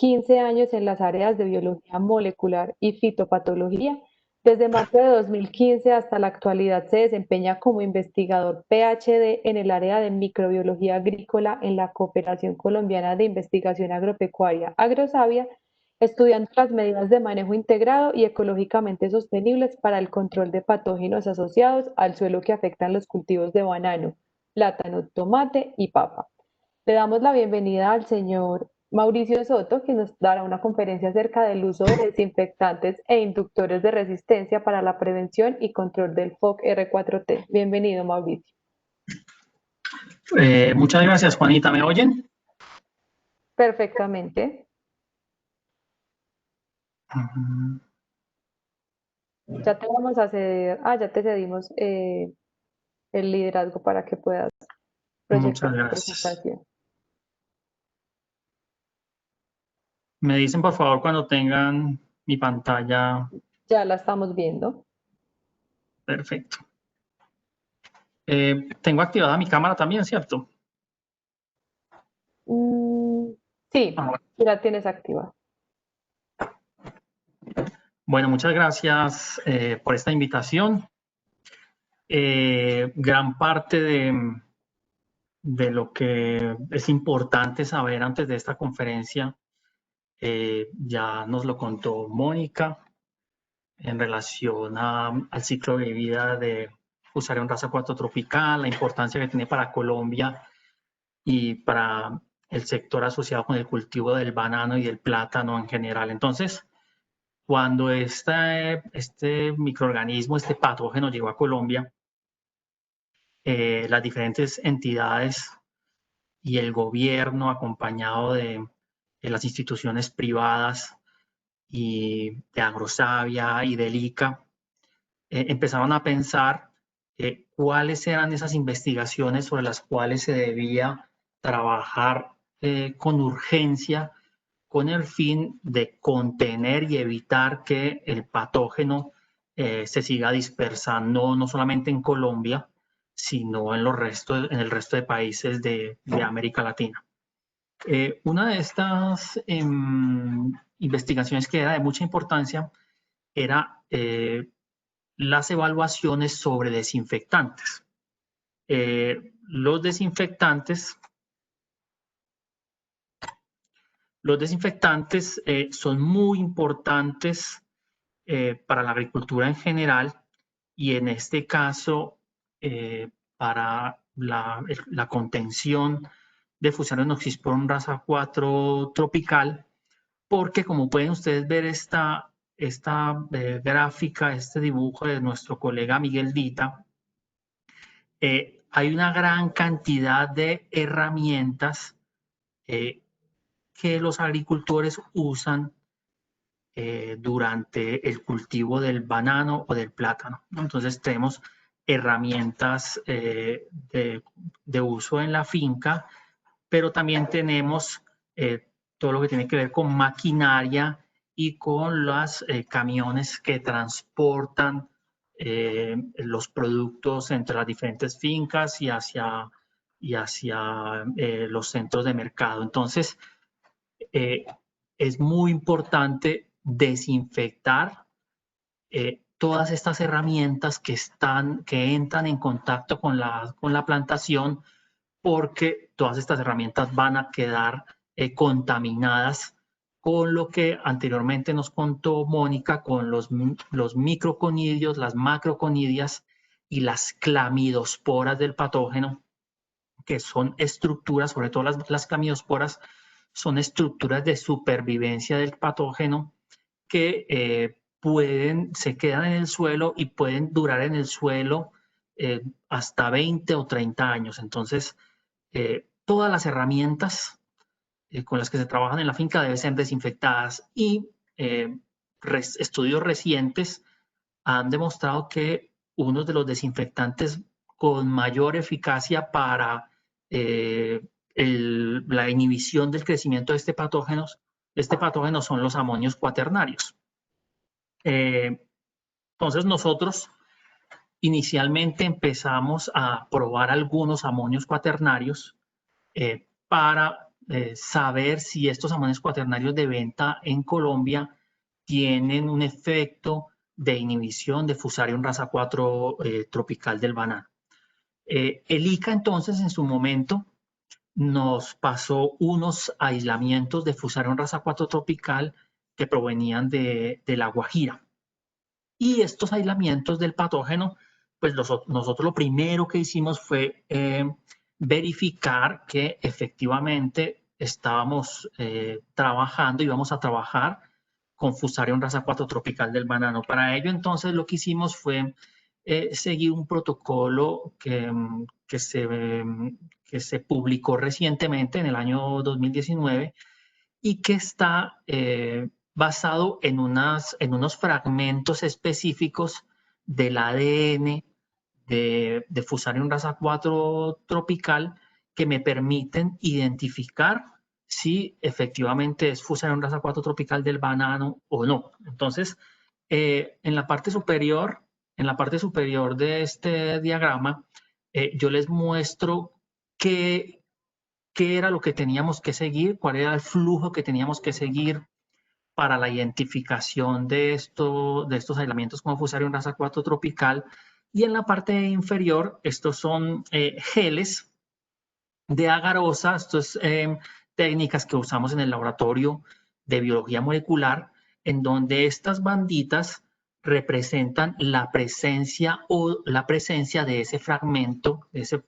15 años en las áreas de biología molecular y fitopatología. Desde marzo de 2015 hasta la actualidad se desempeña como investigador PhD en el área de microbiología agrícola en la Cooperación Colombiana de Investigación Agropecuaria, Agrosavia, estudiando las medidas de manejo integrado y ecológicamente sostenibles para el control de patógenos asociados al suelo que afectan los cultivos de banano, plátano, tomate y papa. Le damos la bienvenida al señor Mauricio Soto, que nos dará una conferencia acerca del uso de desinfectantes e inductores de resistencia para la prevención y control del FOC R4T. Bienvenido, Mauricio. Muchas gracias, Juanita. ¿Me oyen? Perfectamente. Ya te vamos a ceder, ya te cedimos el liderazgo para que puedas proyectar Muchas tu gracias. presentación. Me dicen, por favor, cuando tengan mi pantalla. Ya la estamos viendo. Perfecto. Tengo activada mi cámara también, ¿cierto? Sí, Bueno. sí la tienes activa. Bueno, muchas gracias por esta invitación. Gran parte de lo que es importante saber antes de esta conferencia ya nos lo contó Mónica en relación al ciclo de vida de Fusarium raza 4 tropical, la importancia que tiene para Colombia y para el sector asociado con el cultivo del banano y del plátano en general. Entonces, cuando este microorganismo, este patógeno llegó a Colombia, las diferentes entidades y el gobierno, acompañado de las instituciones privadas y de Agrosavia y del ICA, empezaron a pensar cuáles eran esas investigaciones sobre las cuales se debía trabajar con urgencia con el fin de contener y evitar que el patógeno se siga dispersando no solamente en Colombia, sino en el resto de países de América Latina. Una de estas investigaciones que era de mucha importancia era las evaluaciones sobre desinfectantes. Los desinfectantes son muy importantes para la agricultura en general y en este caso para la contención de Fusarium oxysporum raza 4 tropical, porque como pueden ustedes ver esta gráfica, este dibujo de nuestro colega Miguel Dita, hay una gran cantidad de herramientas que los agricultores usan durante el cultivo del banano o del plátano, ¿no? Entonces tenemos herramientas de uso en la finca, pero también tenemos todo lo que tiene que ver con maquinaria y con los camiones que transportan los productos entre las diferentes fincas y hacia los centros de mercado. Entonces, es muy importante desinfectar todas estas herramientas que entran en contacto con la plantación, porque todas estas herramientas van a quedar contaminadas con lo que anteriormente nos contó Mónica, con los microconidios, las macroconidias y las clamidosporas del patógeno, que son estructuras, sobre todo las clamidosporas, son estructuras de supervivencia del patógeno que se quedan en el suelo y pueden durar en el suelo hasta 20 o 30 años. Entonces, todas las herramientas con las que se trabajan en la finca deben ser desinfectadas y estudios recientes han demostrado que uno de los desinfectantes con mayor eficacia para la inhibición del crecimiento de este patógeno son los amonios cuaternarios. Entonces nosotros inicialmente empezamos a probar algunos amonios cuaternarios para saber si estos amonios cuaternarios de venta en Colombia tienen un efecto de inhibición de Fusarium rasa 4 tropical del banano. El ICA entonces en su momento nos pasó unos aislamientos de Fusarium rasa 4 tropical que provenían de La Guajira. Y estos aislamientos del patógeno, pues nosotros lo primero que hicimos fue verificar que efectivamente estábamos trabajando y vamos a trabajar con Fusarium rasa 4 tropical del banano. Para ello, entonces, lo que hicimos fue seguir un protocolo que se publicó recientemente en el año 2019 y que está basado en unos fragmentos específicos del ADN de Fusarium rasa 4 tropical que me permiten identificar si efectivamente es Fusarium rasa 4 tropical del banano o no. Entonces, en la parte superior de este diagrama, yo les muestro qué era lo que teníamos que seguir, cuál era el flujo que teníamos que seguir para la identificación de estos aislamientos como Fusarium rasa 4 tropical. Y en la parte inferior, estos son geles de agarosa, estas técnicas que usamos en el laboratorio de biología molecular, en donde estas banditas representan la presencia de ese fragmento, de ese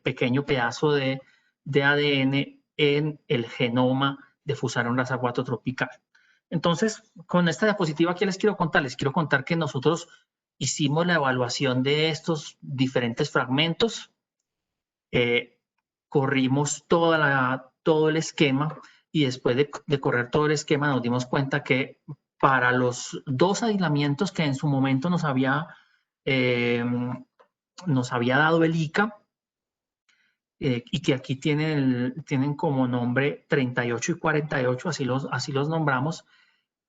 pequeño pedazo de ADN en el genoma de Fusarium rasa 4 tropical. Entonces, con esta diapositiva, ¿qué les quiero contar? Les quiero contar que nosotros hicimos la evaluación de estos diferentes fragmentos, corrimos todo el esquema y después de correr todo el esquema nos dimos cuenta que para los dos aislamientos que en su momento nos había dado el ICA, y que aquí tienen como nombre 38 y 48, así los nombramos,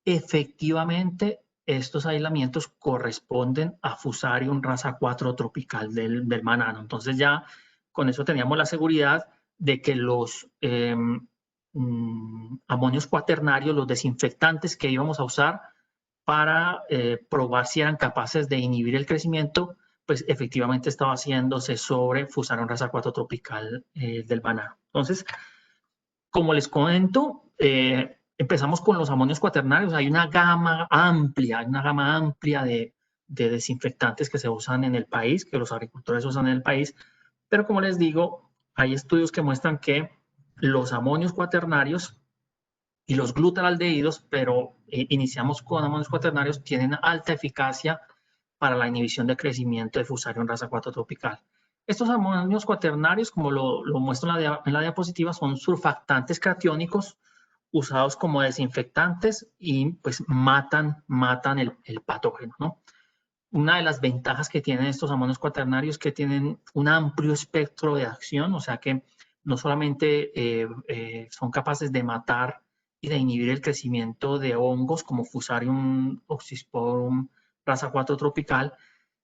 efectivamente estos aislamientos corresponden a Fusarium rasa 4 tropical del banano. Entonces ya con eso teníamos la seguridad de que los amonios cuaternarios, los desinfectantes que íbamos a usar para probar si eran capaces de inhibir el crecimiento, pues efectivamente estaba haciéndose sobre Fusarium rasa 4 tropical del banano. Entonces, como les comento, empezamos con los amonios cuaternarios. Hay una gama amplia de desinfectantes que se usan en el país, que los agricultores usan en el país, pero como les digo, hay estudios que muestran que los amonios cuaternarios y los glutaraldehídos, pero iniciamos con amonios cuaternarios, tienen alta eficacia para la inhibición de crecimiento de Fusarium rasa 4 tropical. Estos amonios cuaternarios, como lo muestro en la diapositiva, son surfactantes catiónicos usados como desinfectantes y pues matan el patógeno, ¿no? Una de las ventajas que tienen estos amonios cuaternarios es que tienen un amplio espectro de acción, o sea que no solamente son capaces de matar y de inhibir el crecimiento de hongos como Fusarium oxysporum rasa 4 tropical,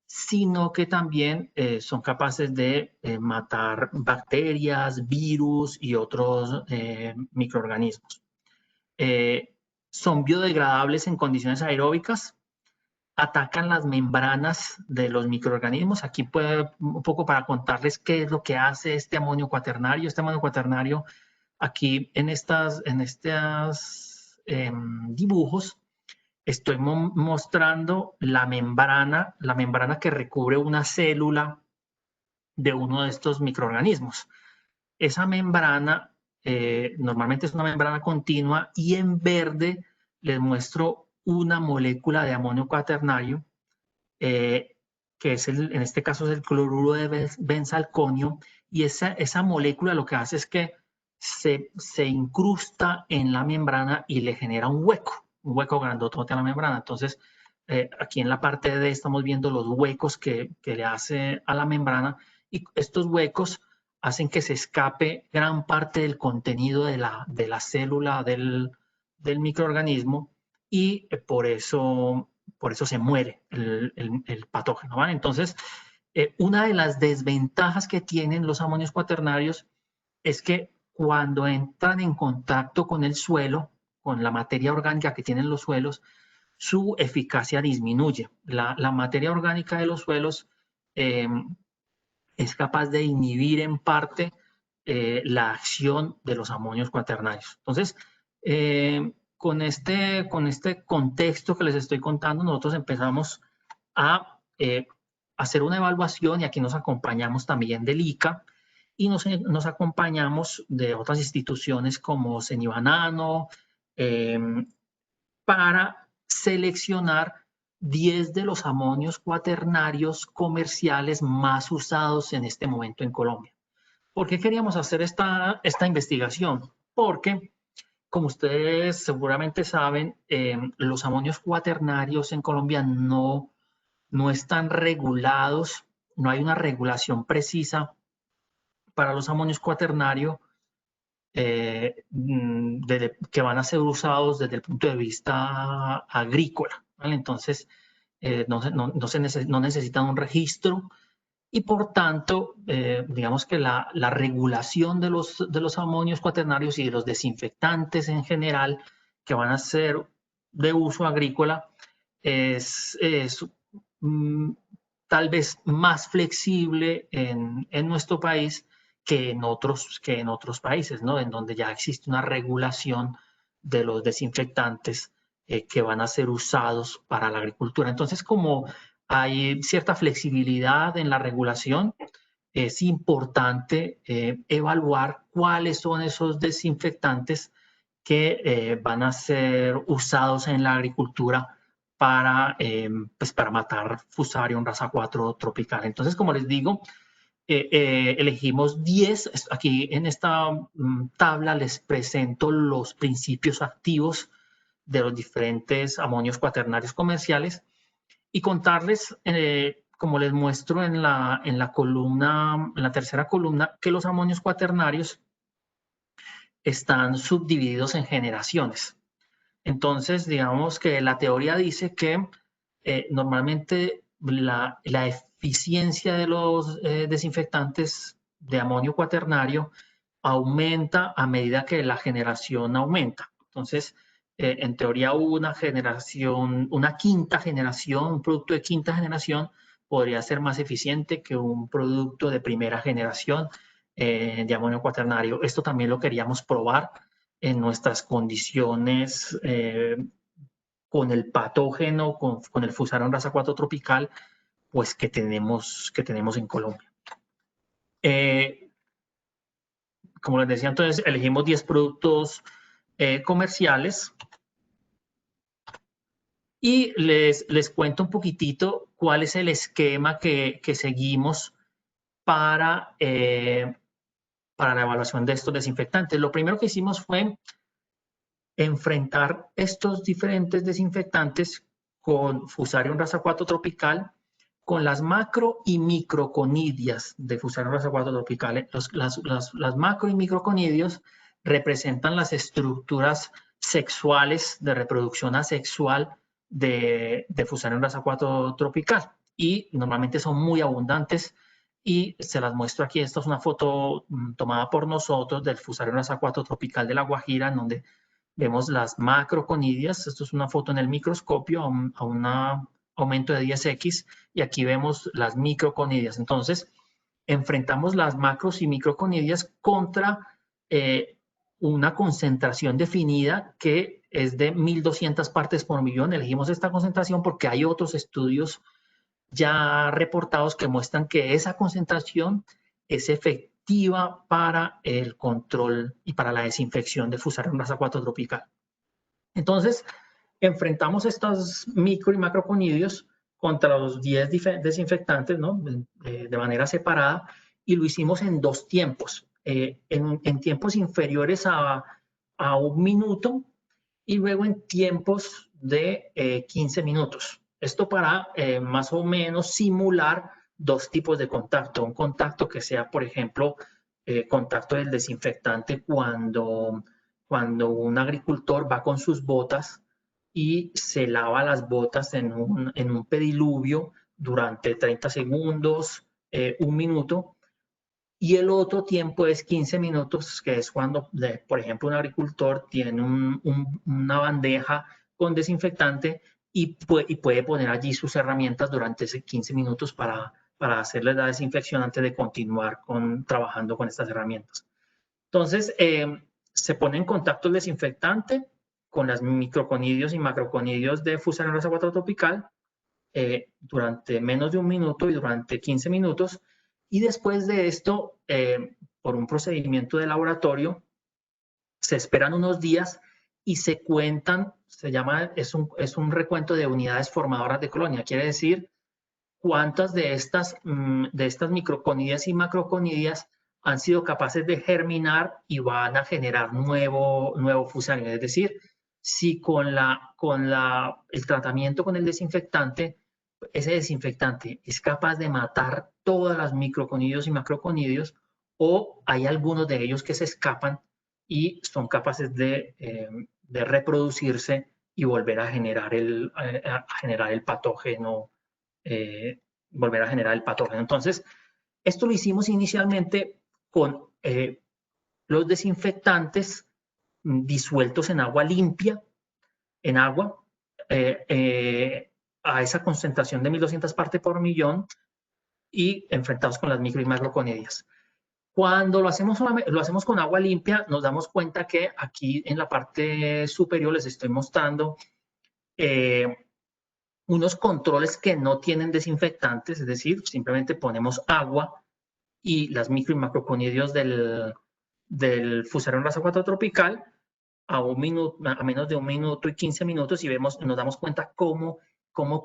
sino que también son capaces de matar bacterias, virus y otros microorganismos. Son biodegradables en condiciones aeróbicas, atacan las membranas de los microorganismos. Aquí un poco para contarles qué es lo que hace este amonio cuaternario. Este amonio cuaternario, aquí en estos dibujos, estoy mostrando la membrana que recubre una célula de uno de estos microorganismos. Esa membrana normalmente es una membrana continua y en verde les muestro una molécula de amonio cuaternario que es en este caso es el cloruro de benzalconio, y esa molécula lo que hace es que se incrusta en la membrana y le genera un hueco grandotote a la membrana. Entonces, aquí en la parte D estamos viendo los huecos que le hace a la membrana, y estos huecos hacen que se escape gran parte del contenido de la célula del microorganismo, y por eso se muere el patógeno, ¿vale? Entonces, una de las desventajas que tienen los amonios cuaternarios es que cuando entran en contacto con el suelo, con la materia orgánica que tienen los suelos, su eficacia disminuye. La materia orgánica de los suelos es capaz de inhibir en parte la acción de los amonios cuaternarios. Entonces, con este contexto que les estoy contando, nosotros empezamos a hacer una evaluación, y aquí nos acompañamos también del ICA y nos acompañamos de otras instituciones como Cenibanano, para seleccionar 10 de los amonios cuaternarios comerciales más usados en este momento en Colombia. ¿Por qué queríamos hacer esta investigación? Porque, como ustedes seguramente saben, los amonios cuaternarios en Colombia no están regulados, no hay una regulación precisa para los amonios cuaternarios que van a ser usados desde el punto de vista agrícola, ¿vale? Entonces, no necesitan un registro y por tanto, digamos que la regulación de los amonios cuaternarios y de los desinfectantes en general que van a ser de uso agrícola es tal vez más flexible en nuestro país que en otros países, ¿no? En donde ya existe una regulación de los desinfectantes que van a ser usados para la agricultura. Entonces, como hay cierta flexibilidad en la regulación, es importante evaluar cuáles son esos desinfectantes que van a ser usados en la agricultura para matar Fusarium raza 4 tropical. Entonces, como les digo, elegimos 10. Aquí en esta tabla les presento los principios activos de los diferentes amonios cuaternarios comerciales y contarles, como les muestro en la tercera columna, que los amonios cuaternarios están subdivididos en generaciones. Entonces, digamos que la teoría dice que normalmente la eficiencia de los desinfectantes de amonio cuaternario aumenta a medida que la generación aumenta. Entonces, en teoría, una quinta generación, un producto de quinta generación podría ser más eficiente que un producto de primera generación de amonio cuaternario. Esto también lo queríamos probar en nuestras condiciones con el patógeno, con el Fusarium raza 4 tropical, pues que tenemos en Colombia. Como les decía, entonces elegimos 10 productos comerciales y les cuento un poquitito cuál es el esquema que seguimos para la evaluación de estos desinfectantes. Lo primero que hicimos fue enfrentar estos diferentes desinfectantes con Fusarium raza 4 tropical, con las macro y microconidias de Fusarium raza 4 tropical. Las macro y microconidios representan las estructuras sexuales de reproducción asexual de Fusarium raza 4 tropical y normalmente son muy abundantes y se las muestro aquí. Esta es una foto tomada por nosotros del Fusarium raza 4 tropical de La Guajira, en donde vemos las macroconidias. Esto es una foto en el microscopio a un aumento de 10x y aquí vemos las microconidias. Entonces, enfrentamos las macros y microconidias contra una concentración definida que es de 1.200 partes por millón. Elegimos esta concentración porque hay otros estudios ya reportados que muestran que esa concentración es efectiva para el control y para la desinfección de Fusarium raza 4 tropical. Entonces, enfrentamos estos micro y macroconidios contra los 10 desinfectantes, ¿no? De manera separada, y lo hicimos en 2 tiempos, en tiempos inferiores a 1 minuto y luego en tiempos de 15 minutos. Esto para más o menos simular 2 tipos de contacto. Un contacto que sea, por ejemplo, contacto del desinfectante cuando un agricultor va con sus botas y se lava las botas en un pediluvio durante 30 segundos, 1 minuto, y el otro tiempo es 15 minutos, que es cuando, por ejemplo, un agricultor tiene una bandeja con desinfectante y puede poner allí sus herramientas durante ese 15 minutos para hacerle la desinfección antes de continuar trabajando con estas herramientas. Entonces, se pone en contacto el desinfectante con las microconidios y macroconidios de Fusarium rasa 4 tropical durante menos de un minuto y durante 15 minutos. Y después de esto, por un procedimiento de laboratorio, se esperan unos días y se cuentan, es un recuento de unidades formadoras de colonia. Quiere decir cuántas de estas microconidias y macroconidias han sido capaces de germinar y van a generar nuevo Fusarium. Es decir, si con el tratamiento con el desinfectante, ese desinfectante es capaz de matar todas las microconidios y macroconidios, o hay algunos de ellos que se escapan y son capaces de reproducirse y volver a generar el patógeno. Volver a generar el patógeno. Entonces, esto lo hicimos inicialmente con los desinfectantes disueltos en agua limpia, a esa concentración de 1200 partes por millón y enfrentados con las micro y macroconidias. Cuando lo hacemos con agua limpia, nos damos cuenta que aquí en la parte superior les estoy mostrando unos controles que no tienen desinfectantes, es decir, simplemente ponemos agua y las micro y macroconidios del Fusarium rasa 4 tropical a menos de un minuto y 15 minutos y nos damos cuenta cómo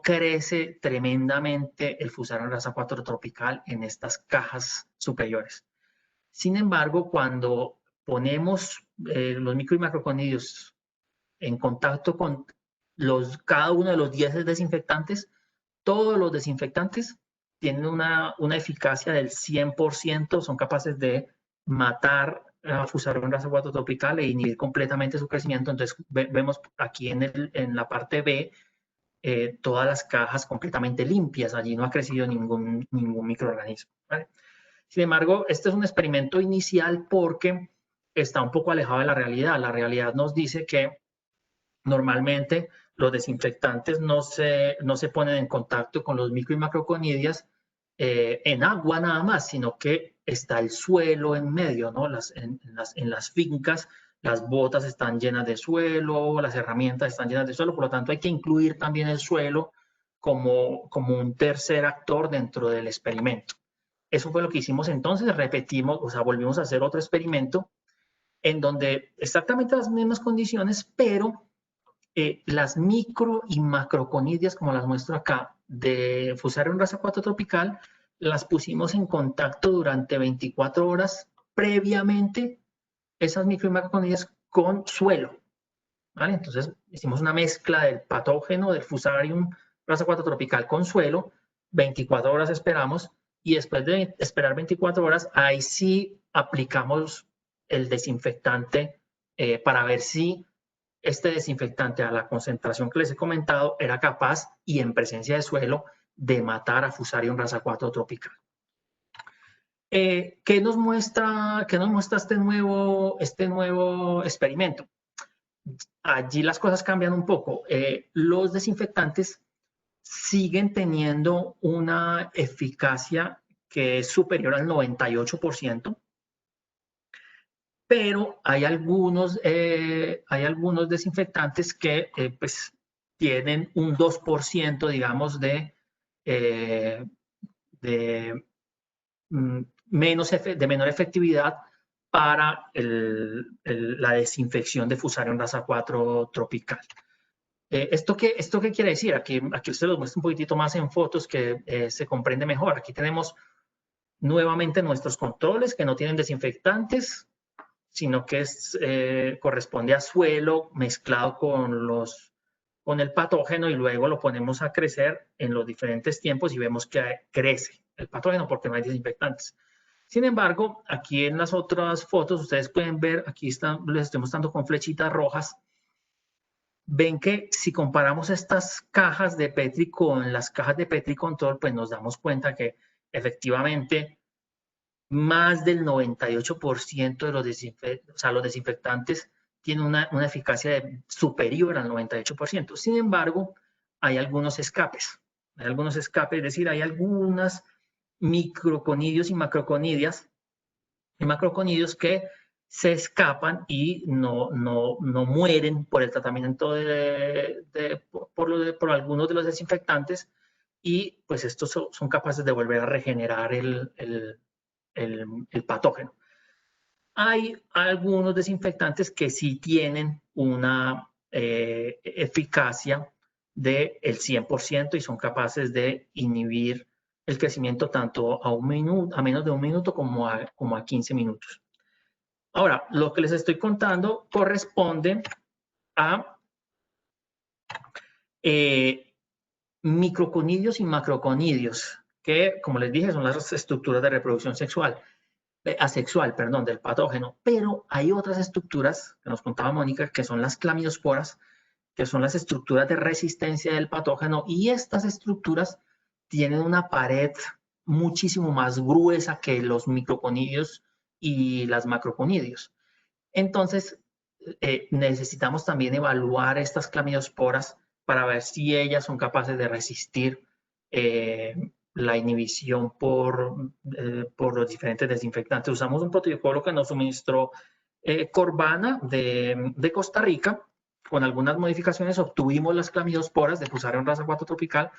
crece tremendamente el Fusarium rasa 4 tropical en estas cajas superiores. Sin embargo, cuando ponemos los micro y macroconidios en contacto con cada uno de los 10 desinfectantes, todos los desinfectantes tienen una eficacia del 100%, son capaces de matar a Fusarium rasa 4 tropical e inhibir completamente su crecimiento. Entonces vemos aquí en la parte B todas las cajas completamente limpias, allí no ha crecido ningún microorganismo, ¿vale? Sin embargo, este es un experimento inicial porque está un poco alejado de la realidad. La realidad nos dice que normalmente los desinfectantes no se ponen en contacto con los micro y macroconidias en agua nada más, sino que está el suelo en medio, ¿no? En las fincas las botas están llenas de suelo, las herramientas están llenas de suelo, por lo tanto hay que incluir también el suelo como un tercer actor dentro del experimento. Eso fue lo que hicimos entonces, repetimos, o sea, volvimos a hacer otro experimento en donde exactamente las mismas condiciones, pero las micro y macroconidias, como las muestro acá, de Fusarium rasa 4 tropical, las pusimos en contacto durante 24 horas previamente, esas micro y macroconidias, con suelo, ¿vale? Entonces hicimos una mezcla del patógeno del Fusarium rasa 4 tropical con suelo, 24 horas esperamos, y después de esperar 24 horas, ahí sí aplicamos el desinfectante para ver si este desinfectante a la concentración que les he comentado era capaz y en presencia de suelo de matar a Fusarium rasa 4 tropical. ¿Qué nos muestra este nuevo experimento? Allí las cosas cambian un poco. Los desinfectantes siguen teniendo una eficacia que es superior al 98%, pero hay algunos desinfectantes que pues tienen un 2%, digamos, de menor efectividad para la desinfección de Fusarium rasa 4 tropical. ¿Esto qué quiere decir? Aquí se los muestro un poquitito más en fotos que se comprende mejor. Aquí tenemos nuevamente nuestros controles que no tienen desinfectantes, sino que corresponde a suelo mezclado con el patógeno y luego lo ponemos a crecer en los diferentes tiempos y vemos que crece el patógeno porque no hay desinfectantes. Sin embargo, aquí en las otras fotos ustedes pueden ver, aquí les estoy mostrando con flechitas rojas, ven que si comparamos estas cajas de Petri con las cajas de Petri Control, pues nos damos cuenta que efectivamente más del 98% de los desinfectantes tienen una eficacia superior al 98%. Sin embargo, hay algunos escapes. Hay algunos escapes, es decir, hay algunas microconidios y macroconidios que se escapan y no mueren por el tratamiento por algunos de los desinfectantes, y pues estos son capaces de volver a regenerar el patógeno. Hay algunos desinfectantes que sí tienen una eficacia del 100% y son capaces de inhibir el crecimiento tanto a menos de un minuto como a 15 minutos. Ahora, lo que les estoy contando corresponde a microconidios y macroconidios, que, como les dije, son las estructuras de reproducción asexual, del patógeno. Pero hay otras estructuras, que nos contaba Mónica, que son las clamidiosporas, que son las estructuras de resistencia del patógeno, y estas estructuras tienen una pared muchísimo más gruesa que los microconidios y las macroconidios. Entonces, necesitamos también evaluar estas clamidiosporas para ver si ellas son capaces de resistir la inhibición por los diferentes desinfectantes. Usamos un protocolo que nos suministró Corvana de Costa Rica. Con algunas modificaciones obtuvimos las clamidiosporas de Fusarium raza 4 tropical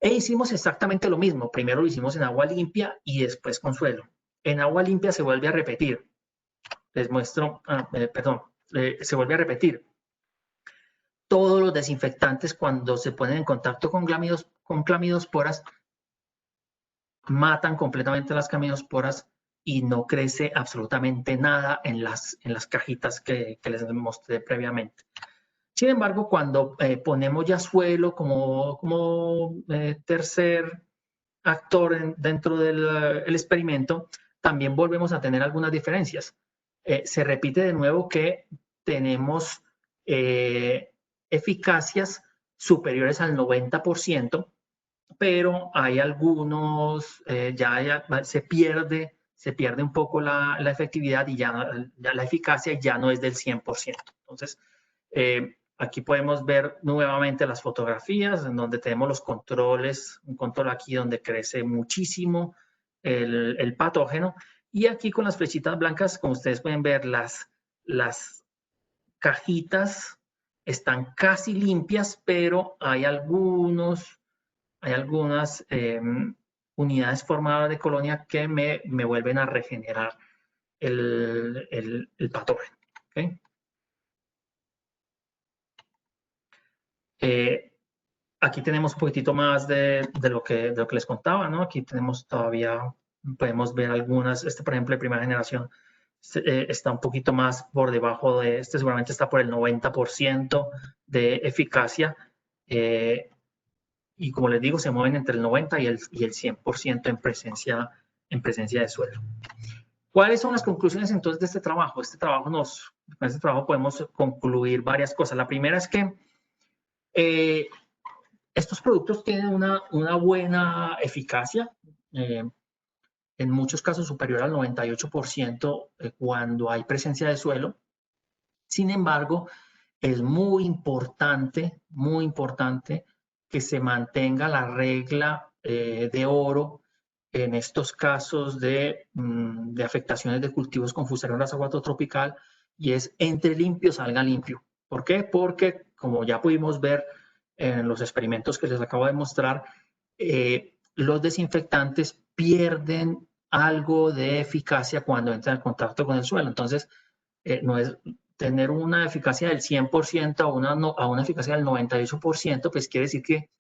e hicimos exactamente lo mismo. Primero lo hicimos en agua limpia y después con suelo. En agua limpia se vuelve a repetir. Les muestro, se vuelve a repetir. Todos los desinfectantes, cuando se ponen en contacto con clamidiosporas, matan completamente las clamidiosporas y no crece absolutamente nada en las cajitas que les mostré previamente. Sin embargo, cuando ponemos ya suelo como tercer actor dentro del experimento, también volvemos a tener algunas diferencias. Se repite de nuevo que tenemos eficacias superiores al 90%, pero hay algunos, ya se pierde un poco la efectividad y ya la eficacia ya no es del 100%. Entonces, aquí podemos ver nuevamente las fotografías en donde tenemos los controles, un control aquí donde crece muchísimo el patógeno, y aquí con las flechitas blancas, como ustedes pueden ver, las cajitas están casi limpias, pero hay algunas unidades formadas de colonia que me vuelven a regenerar el patógeno. ¿Okay? Aquí tenemos un poquitito más de lo que les contaba, ¿no? Aquí tenemos todavía, podemos ver algunas, por ejemplo, de primera generación está un poquito más por debajo de seguramente está por el 90% de eficacia, y como les digo, se mueven entre el 90 y el 100% en presencia de suelo. ¿Cuáles son las conclusiones entonces de este trabajo? Con este trabajo podemos concluir varias cosas. La primera es que estos productos tienen una buena eficacia, en muchos casos superior al 98% cuando hay presencia de suelo. Sin embargo, es muy importante que se mantenga la regla de oro en estos casos de afectaciones de cultivos con Fusarium raza 4 tropical, y es entre limpio salga limpio. ¿Por qué? Porque, como ya pudimos ver en los experimentos que les acabo de mostrar, los desinfectantes pierden algo de eficacia cuando entran en contacto con el suelo. Entonces, no es tener una eficacia del 100% a una eficacia del 98%, pues quiere decir que,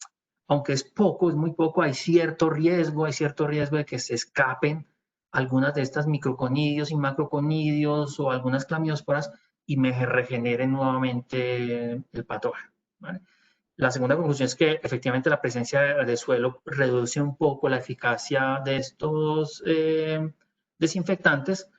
aunque es poco, es muy poco, hay cierto riesgo de que se escapen algunas de estas microconidios y macroconidios o algunas clamidiosporas y me regeneren nuevamente el patógeno, ¿vale? La segunda conclusión es que efectivamente la presencia de suelo reduce un poco la eficacia de estos desinfectantes,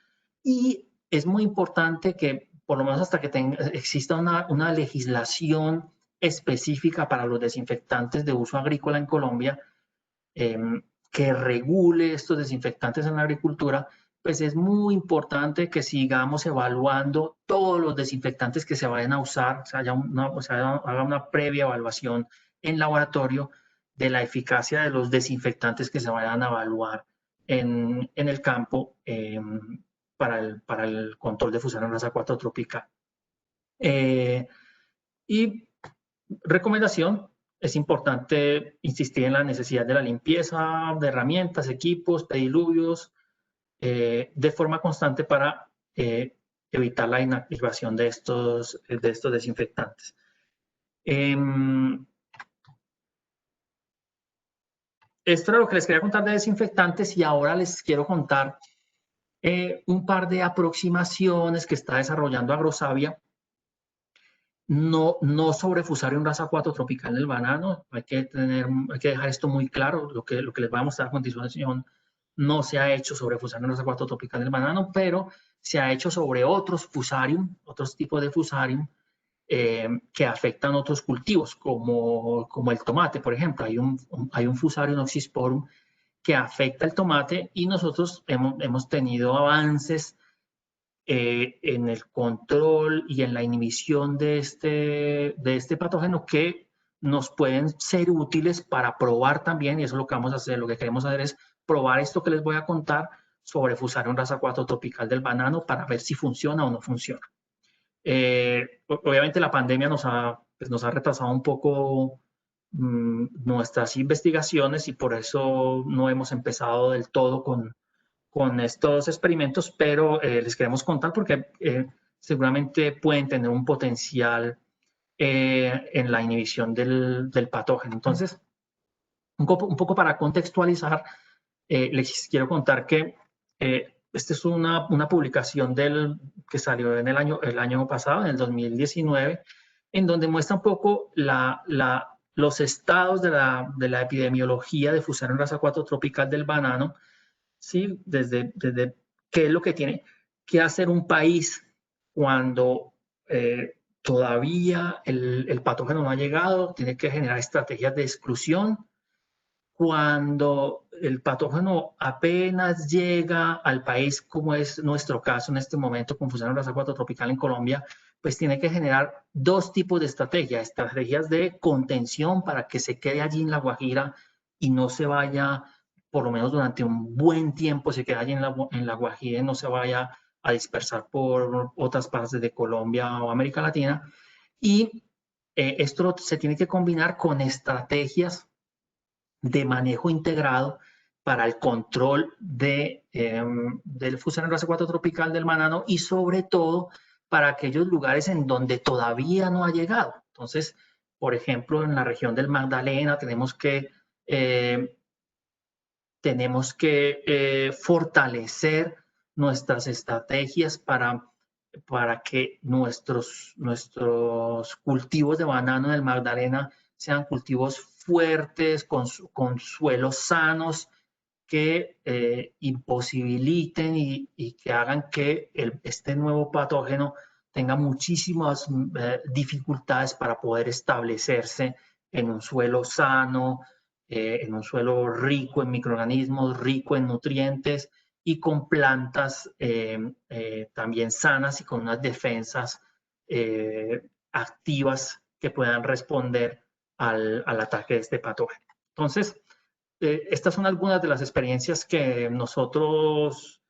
y es muy importante que, por lo menos hasta que exista una legislación específica para los desinfectantes de uso agrícola en Colombia, que regule estos desinfectantes en la agricultura, pues es muy importante que sigamos evaluando todos los desinfectantes que se vayan a usar, haga una previa evaluación en laboratorio de la eficacia de los desinfectantes que se vayan a evaluar en el campo para el control de Fusarium raza 4 tropical. Y recomendación, es importante insistir en la necesidad de la limpieza de herramientas, equipos, pediluvios, de forma constante para evitar la inactivación de estos desinfectantes. Esto era lo que les quería contar de desinfectantes y ahora les quiero contar un par de aproximaciones que está desarrollando Agrosavia. No sobre Fusarium raza 4 tropical del banano, hay que dejar esto muy claro, lo que les voy a mostrar a continuación no se ha hecho sobre Fusarium raza 4 tropical del banano, pero se ha hecho sobre otros Fusarium, otros tipos de Fusarium que afectan otros cultivos, como el tomate, por ejemplo. Hay un Fusarium oxysporum que afecta el tomate y nosotros hemos tenido avances en el control y en la inhibición de este patógeno que nos pueden ser útiles para probar también, y eso es lo que vamos a hacer, lo que queremos hacer es probar esto que les voy a contar sobre Fusarium raza 4 tropical del banano para ver si funciona o no funciona. Obviamente la pandemia nos ha retrasado un poco nuestras investigaciones y por eso no hemos empezado del todo con estos experimentos, pero les queremos contar porque seguramente pueden tener un potencial en la inhibición del patógeno. Entonces, un poco para contextualizar, les quiero contar que esta es una publicación que salió en el año pasado, en el 2019, en donde muestra un poco los estados de la epidemiología de Fusarium raza 4 tropical del banano, ¿sí? Desde qué es lo que tiene que hacer un país cuando todavía el patógeno no ha llegado, tiene que generar estrategias de exclusión. Cuando el patógeno apenas llega al país, como es nuestro caso en este momento con Fusarium raza 4 tropical en Colombia, pues tiene que generar dos tipos de estrategias. Estrategias de contención para que se quede allí en La Guajira y no se vaya, por lo menos durante un buen tiempo, se quede allí en la Guajira y no se vaya a dispersar por otras partes de Colombia o América Latina. Y esto se tiene que combinar con estrategias de manejo integrado para el control del Fusarium raza 4 tropical del banano y sobre todo para aquellos lugares en donde todavía no ha llegado. Entonces, por ejemplo, en la región del Magdalena tenemos que fortalecer nuestras estrategias para que nuestros cultivos de banano en el Magdalena sean cultivos fuertes, con suelos sanos, que imposibiliten y que hagan que este nuevo patógeno tenga muchísimas dificultades para poder establecerse en un suelo sano, en un suelo rico en microorganismos, rico en nutrientes y con plantas también sanas y con unas defensas activas que puedan responder al ataque de este patógeno. Entonces, estas son algunas de las experiencias que nosotros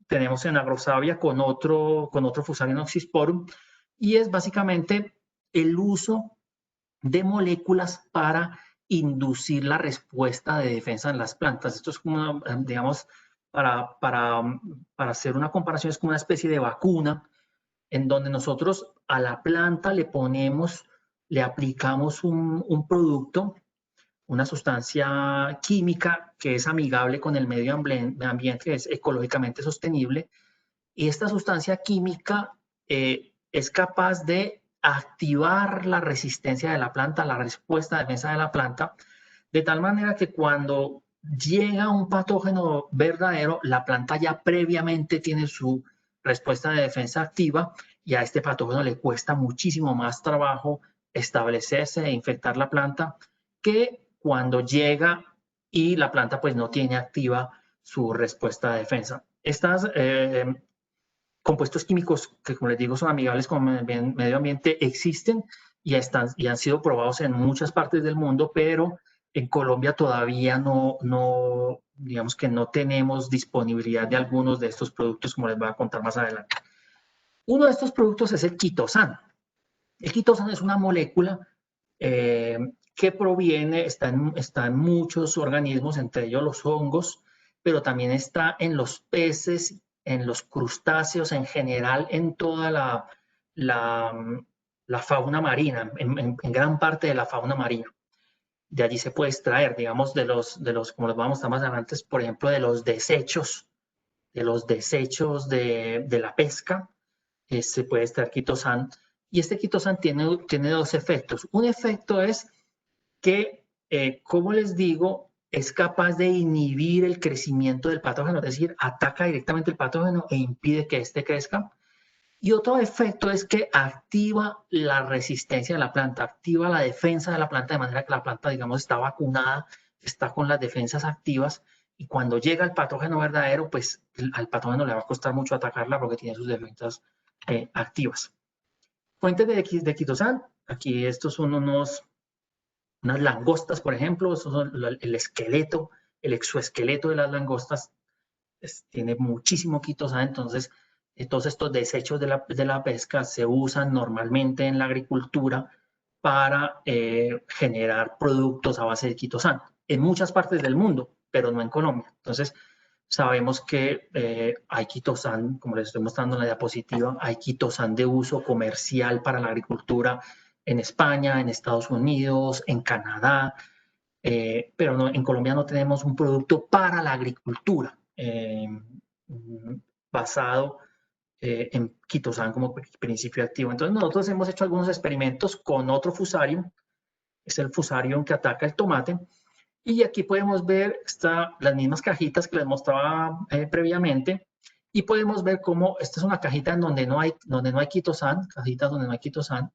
tenemos en Agrosavia con otro Fusarium oxysporum y es básicamente el uso de moléculas para inducir la respuesta de defensa en las plantas. Esto es como, digamos, para hacer una comparación, es como una especie de vacuna en donde nosotros a la planta le aplicamos un producto, una sustancia química que es amigable con el medio ambiente, que es ecológicamente sostenible, y esta sustancia química es capaz de activar la resistencia de la planta, la respuesta de defensa de la planta, de tal manera que cuando llega un patógeno verdadero, la planta ya previamente tiene su respuesta de defensa activa y a este patógeno le cuesta muchísimo más trabajo establecerse e infectar la planta que cuando llega y la planta pues no tiene activa su respuesta de defensa. Estos compuestos químicos que, como les digo, son amigables con el medio ambiente, existen y han sido probados en muchas partes del mundo, pero en Colombia todavía digamos que no tenemos disponibilidad de algunos de estos productos, como les voy a contar más adelante. Uno de estos productos es el quitosan. El quitosan es una molécula que proviene, está en muchos organismos, entre ellos los hongos, pero también está en los peces, en los crustáceos, en general en toda la fauna marina, en gran parte de la fauna marina. De allí se puede extraer, digamos, como les vamos a mostrar más adelante, por ejemplo, de los desechos de la pesca, se puede extraer quitosan. Y este quitosan tiene dos efectos. Un efecto es que, como les digo, es capaz de inhibir el crecimiento del patógeno, es decir, ataca directamente el patógeno e impide que éste crezca. Y otro efecto es que activa la resistencia de la planta, activa la defensa de la planta, de manera que la planta, digamos, está vacunada, está con las defensas activas, y cuando llega el patógeno verdadero, pues al patógeno le va a costar mucho atacarla porque tiene sus defensas activas. Fuentes de quitosan, aquí estos son unas langostas, por ejemplo, estos son el esqueleto, el exoesqueleto de las langostas, tiene muchísimo quitosan. Entonces todos estos desechos de la pesca se usan normalmente en la agricultura para generar productos a base de quitosan, en muchas partes del mundo, pero no en Colombia. Entonces sabemos que hay quitosan, como les estoy mostrando en la diapositiva, hay quitosan de uso comercial para la agricultura en España, en Estados Unidos, en Canadá, pero no, en Colombia no tenemos un producto para la agricultura basado en quitosan como principio activo. Entonces nosotros hemos hecho algunos experimentos con otro fusarium, es el fusarium que ataca el tomate, y aquí podemos ver las mismas cajitas que les mostraba previamente, y podemos ver cómo esta es una cajita en donde no hay quitosan, cajitas donde no hay quitosan,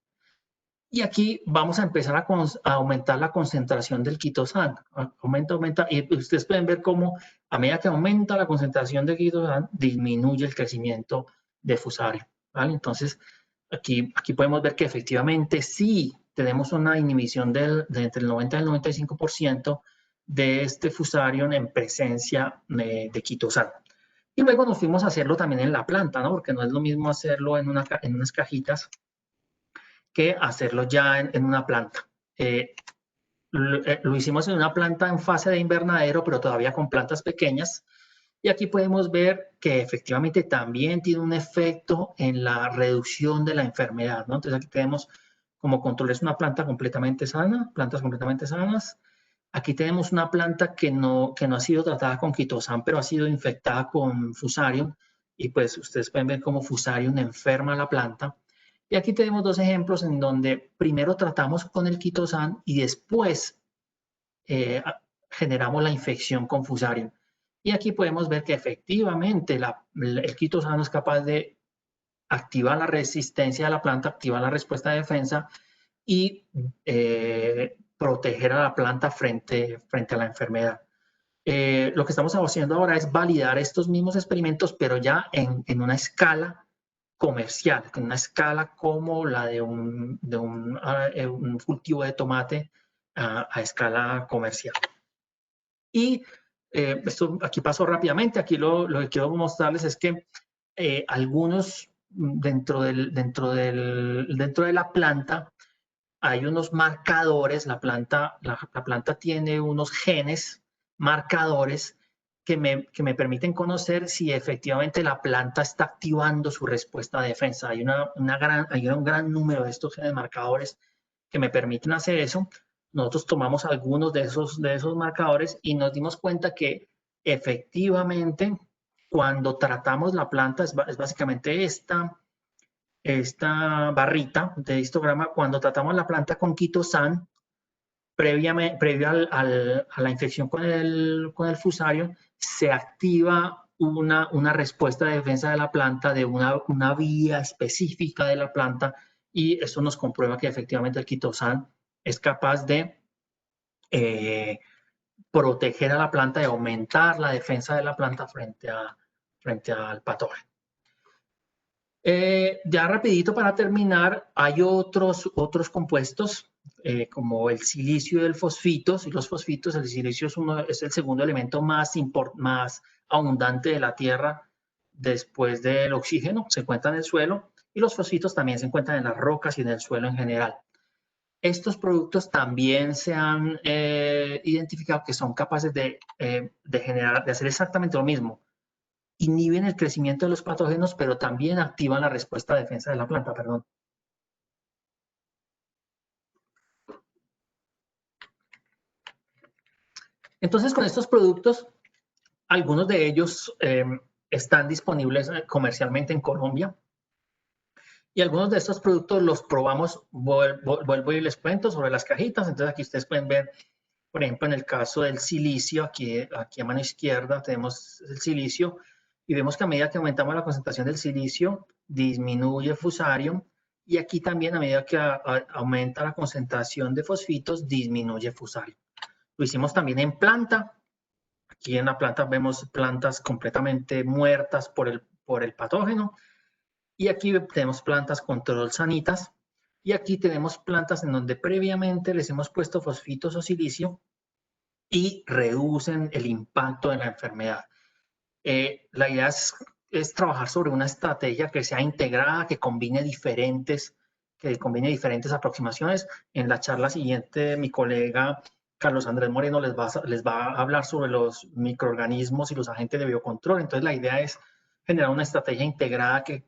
y aquí vamos a empezar a aumentar la concentración del quitosan. Aumenta, y ustedes pueden ver cómo a medida que aumenta la concentración de quitosan, disminuye el crecimiento de fusarium, ¿vale? Entonces, aquí podemos ver que efectivamente sí tenemos una inhibición de entre el 90 y el 95% de este fusarium en presencia de quitosan. Y luego nos fuimos a hacerlo también en la planta, ¿no? Porque no es lo mismo hacerlo en unas cajitas que hacerlo ya en una planta. Lo hicimos en una planta en fase de invernadero, pero todavía con plantas pequeñas. Y aquí podemos ver que efectivamente también tiene un efecto en la reducción de la enfermedad, ¿no? Entonces aquí tenemos como control es una planta completamente sana, plantas completamente sanas. Aquí tenemos una planta que no ha sido tratada con quitosan, pero ha sido infectada con fusarium. Y pues ustedes pueden ver cómo fusarium enferma la planta. Y aquí tenemos dos ejemplos en donde primero tratamos con el quitosan y después generamos la infección con fusarium. Y aquí podemos ver que efectivamente el quitosan es capaz de activar la resistencia de la planta, activar la respuesta de defensa y proteger a la planta frente a la enfermedad. Lo que estamos haciendo ahora es validar estos mismos experimentos, pero ya en una escala comercial, en una escala como la de un cultivo de tomate a escala comercial. Y esto aquí pasó rápidamente. Aquí lo que quiero mostrarles es que algunos dentro de la planta hay unos marcadores. La planta tiene unos genes marcadores que me permiten conocer si efectivamente la planta está activando su respuesta de defensa. Hay un gran número de estos genes marcadores que me permiten hacer eso. Nosotros tomamos algunos de esos marcadores y nos dimos cuenta que efectivamente cuando tratamos la planta, es básicamente esta barrita de histograma, cuando tratamos la planta con quitosan, previo a la infección con el fusarium, se activa una respuesta de defensa de la planta de una vía específica de la planta, y eso nos comprueba que efectivamente el quitosan es capaz de proteger a la planta y aumentar la defensa de la planta frente al patógeno. Ya rapidito para terminar, hay otros compuestos como el silicio y el fosfitos. Y los fosfitos, el silicio es el segundo elemento más abundante de la Tierra después del oxígeno, se encuentra en el suelo, y los fosfitos también se encuentran en las rocas y en el suelo en general. Estos productos también se han identificado que son capaces de hacer exactamente lo mismo. Inhiben el crecimiento de los patógenos, pero también activan la respuesta de defensa de la planta, perdón. Entonces, con estos productos, algunos de ellos están disponibles comercialmente en Colombia. Y algunos de estos productos los probamos, vuelvo y les cuento sobre las cajitas. Entonces, aquí ustedes pueden ver, por ejemplo, en el caso del silicio, aquí a mano izquierda tenemos el silicio, y vemos que a medida que aumentamos la concentración del silicio, disminuye el fusarium, y aquí también a medida que aumenta la concentración de fosfitos, disminuye el fusarium. Lo hicimos también en planta. Aquí en la planta vemos plantas completamente muertas por el patógeno, y aquí tenemos plantas control sanitas, y aquí tenemos plantas en donde previamente les hemos puesto fosfitos o silicio y reducen el impacto de la enfermedad. La idea es trabajar sobre una estrategia que sea integrada, que combine diferentes aproximaciones. En la charla siguiente, mi colega Carlos Andrés Moreno les va a hablar sobre los microorganismos y los agentes de biocontrol. Entonces, la idea es generar una estrategia integrada que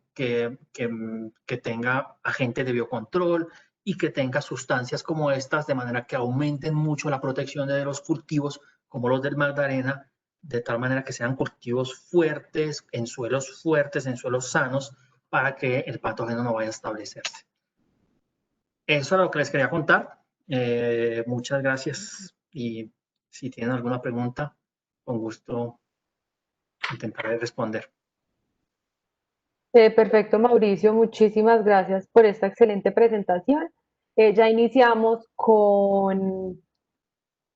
tenga agentes de biocontrol y que tenga sustancias como estas, de manera que aumenten mucho la protección de los cultivos, como los del Magdalena, de tal manera que sean cultivos fuertes, en suelos sanos, para que el patógeno no vaya a establecerse. Eso es lo que les quería contar. Muchas gracias, y si tienen alguna pregunta, con gusto intentaré responder. Perfecto, Mauricio, muchísimas gracias por esta excelente presentación. Ya iniciamos con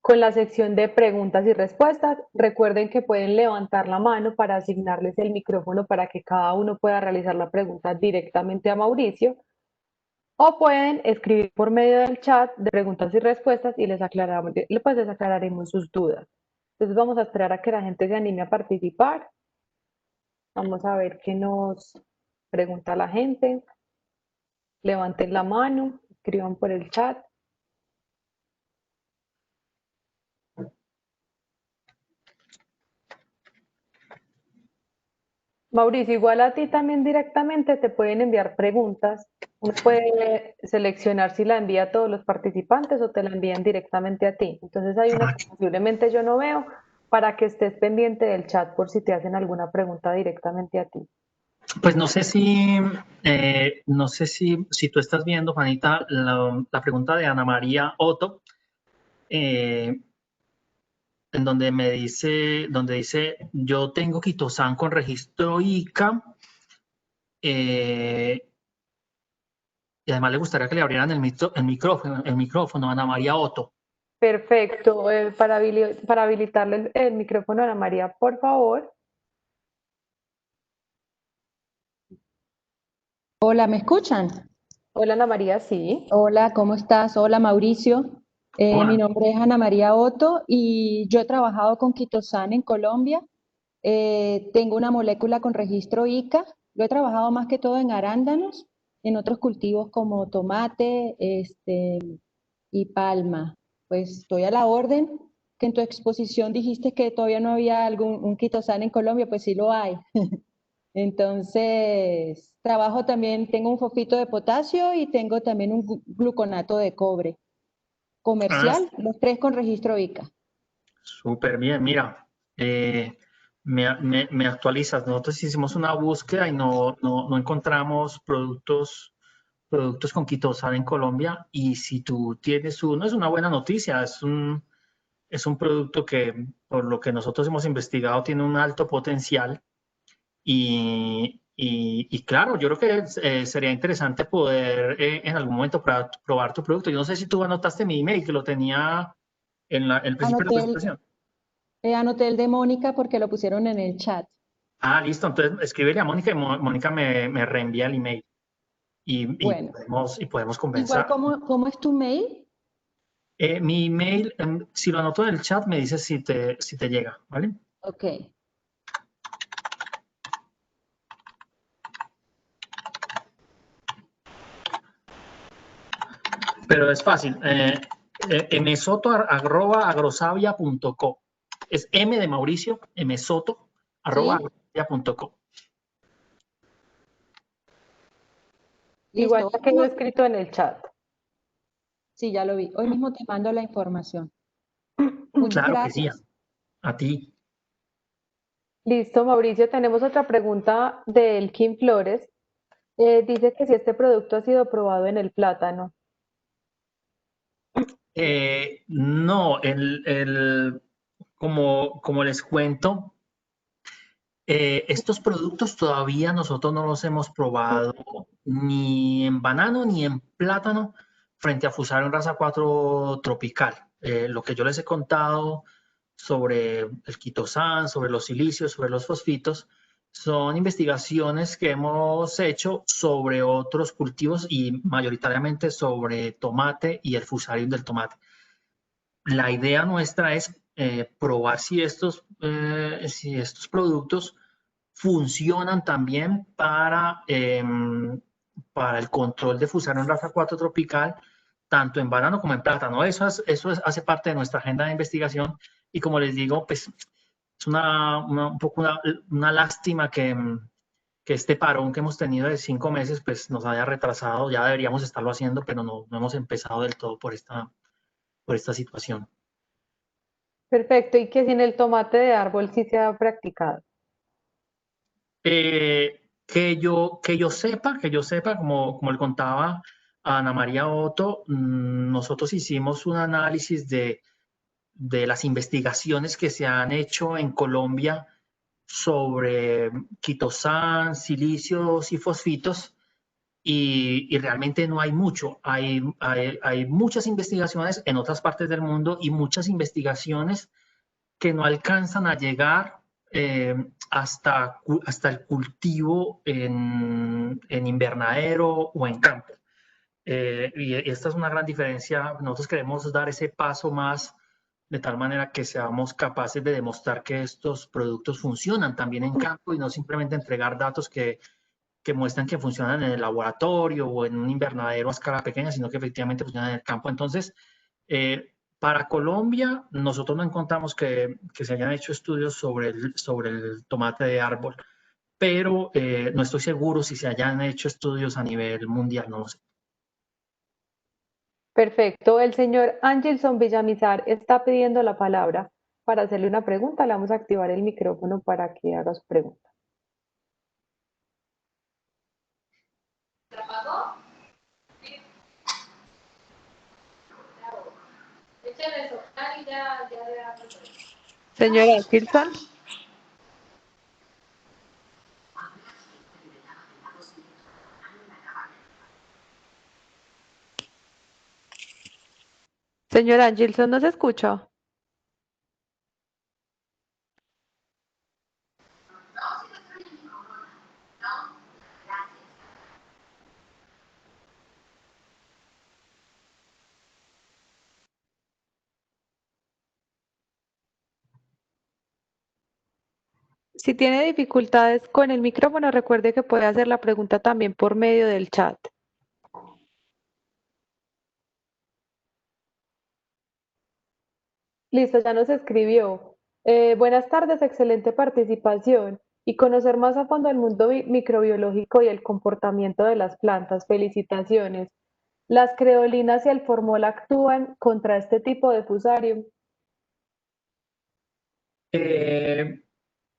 la sección de preguntas y respuestas. Recuerden que pueden levantar la mano para asignarles el micrófono para que cada uno pueda realizar la pregunta directamente a Mauricio, o pueden escribir por medio del chat de preguntas y respuestas y les aclararemos sus dudas. Entonces vamos a esperar a que la gente se anime a participar. Vamos a ver qué nos pregunta la gente. Levanten la mano, escriban por el chat. Mauricio, igual a ti también directamente te pueden enviar preguntas. Uno puede seleccionar si la envía a todos los participantes o te la envían directamente a ti. Entonces hay unas que posiblemente yo no veo, para que estés pendiente del chat por si te hacen alguna pregunta directamente a ti. Pues no sé si tú estás viendo, Juanita, la pregunta de Ana María Otto, en donde dice, yo tengo quitosan con registro ICA, y además le gustaría que le abrieran el micrófono a Ana María Otto. Perfecto. Para habilitarle el micrófono a Ana María, por favor. Hola, ¿me escuchan? Hola, Ana María, sí. Hola, ¿cómo estás? Hola, Mauricio. Hola. Mi nombre es Ana María Otto y yo he trabajado con quitosan en Colombia. Tengo una molécula con registro ICA. Lo he trabajado más que todo en arándanos, en otros cultivos como tomate, y palma. Pues estoy a la orden. Que en tu exposición dijiste que todavía no había un quitosan en Colombia, pues sí lo hay. Entonces, trabajo también, tengo un fosfito de potasio y tengo también un gluconato de cobre comercial, los tres con registro ICA. Súper bien, mira, me actualizas. Nosotros hicimos una búsqueda y no encontramos productos con quitosan en Colombia, y si tú tienes uno, es una buena noticia. Es un producto que, por lo que nosotros hemos investigado, tiene un alto potencial, y claro, yo creo que sería interesante poder en algún momento probar tu producto. Yo no sé si tú anotaste mi email, que lo tenía en el principio de la presentación. Anoté el de Mónica porque lo pusieron en el chat. Ah, listo. Entonces escríbele a Mónica y Mónica me reenvía el email Bueno, y podemos igual, conversar. ¿cómo es tu mail? Mi email, si lo anoto en el chat, me dices si te llega, ¿vale? Ok. Pero es fácil. msoto@agrosavia.co. Es M de Mauricio, msoto, ¿Sí? @agrosavia.co. Igual Listo. ya quedó escrito en el chat. Sí, ya lo vi. Hoy mismo te mando la información. Muchas Claro que sí, gracias. a ti. Listo, Mauricio, tenemos otra pregunta de Elkin Flores. Dice que si este producto ha sido probado en el plátano. No, como les cuento, estos productos todavía nosotros no los hemos probado ni en banano ni en plátano frente a Fusarium raza 4 tropical. Lo que yo les he contado sobre el quitosan, sobre los silicios, sobre los fosfitos, son investigaciones que hemos hecho sobre otros cultivos y mayoritariamente sobre tomate y el Fusarium del tomate. La idea nuestra es probar si estos productos funcionan también para el control de Fusarium raza 4 tropical, tanto en banano como en plátano. Hace parte de nuestra agenda de investigación y como les digo, pues es un poco una lástima que este parón que hemos tenido de 5 meses pues nos haya retrasado. Ya deberíamos estarlo haciendo, pero no hemos empezado del todo por esta situación. Perfecto, y que si en el tomate de árbol sí se ha practicado. Que yo sepa, como le contaba a Ana María Otto, nosotros hicimos un análisis de las investigaciones que se han hecho en Colombia sobre quitosan, silicios y fosfitos, y realmente no hay mucho. Hay muchas investigaciones en otras partes del mundo y muchas investigaciones que no alcanzan a llegar hasta el cultivo en invernadero o en campo. Y esta es una gran diferencia. Nosotros queremos dar ese paso más de tal manera que seamos capaces de demostrar que estos productos funcionan también en campo y no simplemente entregar datos que muestran que funcionan en el laboratorio o en un invernadero a escala pequeña, sino que efectivamente funcionan en el campo. Entonces, para Colombia, nosotros no encontramos que se hayan hecho estudios sobre el tomate de árbol, pero no estoy seguro si se hayan hecho estudios a nivel mundial, no lo sé. Perfecto, el señor Angelson Villamizar está pidiendo la palabra para hacerle una pregunta. Le vamos a activar el micrófono para que haga su pregunta. Señor Angelson. Señor Angelson, ¿no se escucha? Si tiene dificultades con el micrófono, recuerde que puede hacer la pregunta también por medio del chat. Listo, ya nos escribió. Buenas tardes, excelente participación y conocer más a fondo el mundo microbiológico y el comportamiento de las plantas. Felicitaciones. ¿Las creolinas y el formol actúan contra este tipo de fusarium?